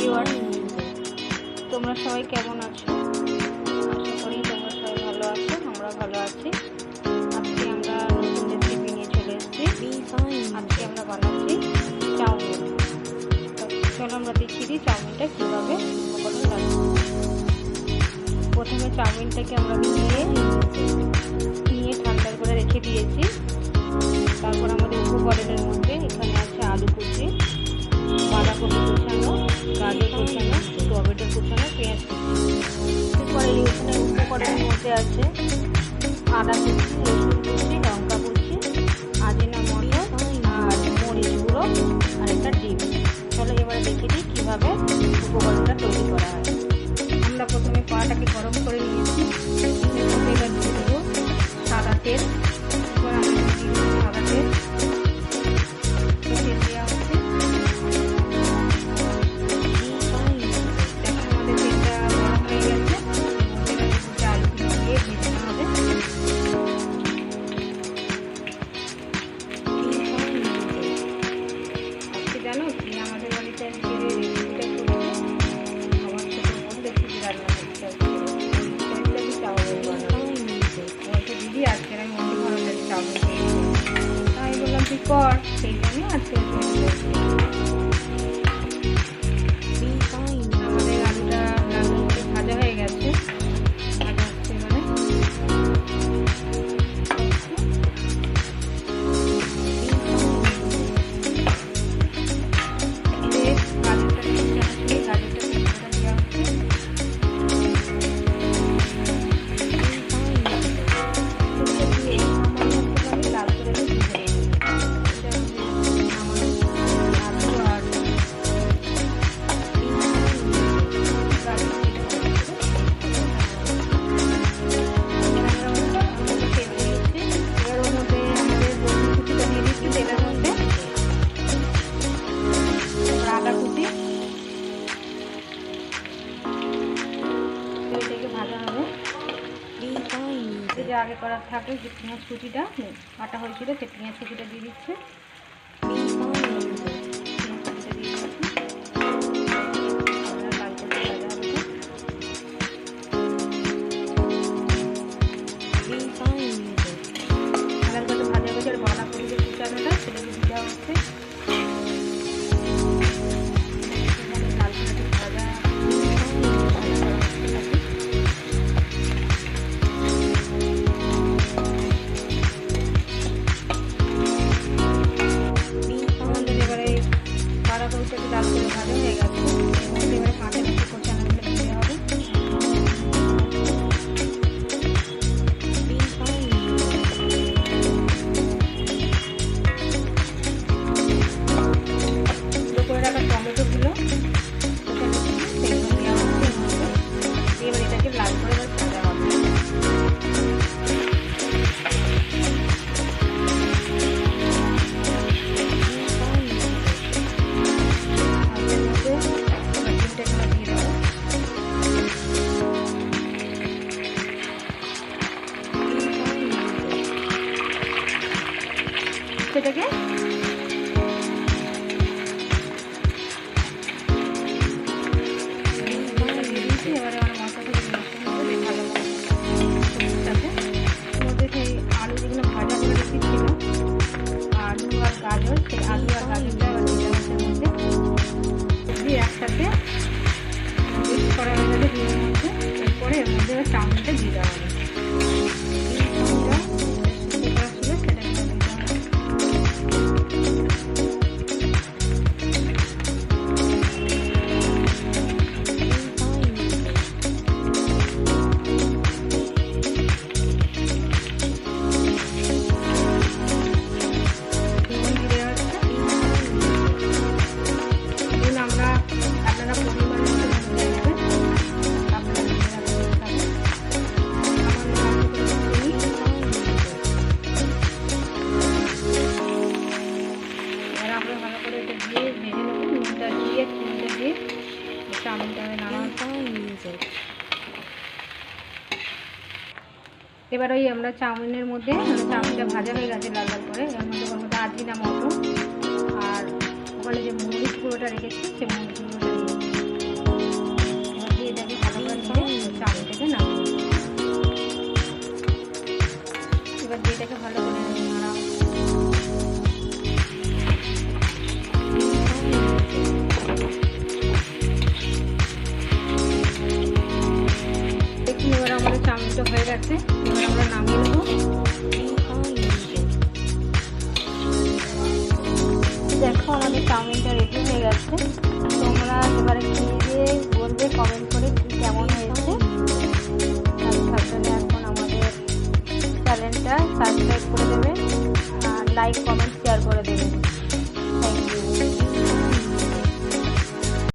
Viewers, তোমরা সবাই কেমন আছো? আশা করি তোমরা সবাই ভালো আছো, আমরা ভালো আছি। আজকে আমরা নতুন রেসিপি নিয়ে চলে এসেছি। আজকে আমরা বানাচ্ছি চাউমিন। চলো আমরা দেখিয়ে দিই চাউমিনটা কীভাবে উপকরণ লাগবে। প্রথমে চাউমিনটাকে আমরা নিয়ে ঠান্ডা করে রেখে দিয়েছি। তারপর আমাদের উপকরণের মধ্যে এখানে আছে আলু কুচি, বাঁধাকপি কুচানো, গাজর কুচানো, টমেটো কুচানো, পেঁয়াজ কুচি। এরপরে এখানে উপকরণের মধ্যে আছে আদা কুচি, রসুন কুচি, লঙ্কা কুচি, আজিনা মটর আর মরিচ গুঁড়ো আর একটা ডিম। চলো এবারে দেখে দিই কীভাবে উপকরণটা তৈরি করা হয়। আমরা প্রথমে পাটাকে গরম করে নিয়েছি। এবার দিয়ে দেবো সাদা তেল। এবার আমরা দিয়ে দেবো সাদা তেল। তেল দেওয়া হচ্ছে। দেখো আমাদের তেলটা গরম হয়ে গেছে। আলুগুলো দিয়ে ভেজে নেওয়া হবে। আজকে জানো কি আমাদের বাড়িতে আজকে রেসিপিটা করছে আমার ছোটো বোন রেসিপি রান্না করতে চাউমিন বানাবো। বলছে দিদি আজকে আমি অন্য ধরনের চাউমিন খেয়েছি। তাই বললাম তুই কর, সেই জন্য আজকে আমাদের আলুটা লাল করে ভাজা হয়ে গেছে। ভাজা হচ্ছে মানে ভাজা হবে। যে আগে করা থাকে যে পেঁয়াজ কুচিটা কাটা হয়েছিল সে পেঁয়াজ কুচিটা দিয়ে দিচ্ছে। ভাজা হয়েছে আর বাঁধাকপি যে কুচানোটা সেটা দিয়ে দেওয়া হচ্ছে। বাঁধাকপিটাকে লাল করে ভাজা হয়ে গেছে। এবারে কাঁচা লঙ্কা কোচানোগুলো দিতে হবে। করে রাখা টমেটোগুলো সেগুলো দেওয়া হচ্ছে। এবার এটাকে লাল করে ভাজা হবে। সেটাকে এবারে আমার মশলাগুলো ভালো সাথে মধ্যে সেই আলু যেগুলো ভাজা করে রেখেছিল আলু আর গাজর, সেই আলু আর গাজরটা এবার দিয়ে মধ্যে দিয়ে একসাথে মিক্স করা হয়ে যাবে ডিমের মধ্যে। এরপরে এর মধ্যে চাউমিনটা দিয়ে দেওয়া হবে। এবার ওই আমরা চাউমিনের মধ্যে চাউমিনটা ভাজা হয়ে গেছে লাল লাল করে, এর মধ্যে আজিনা মটর আর ওখানে যে মরিচ গুঁড়োটা রেখেছি সে মরিচ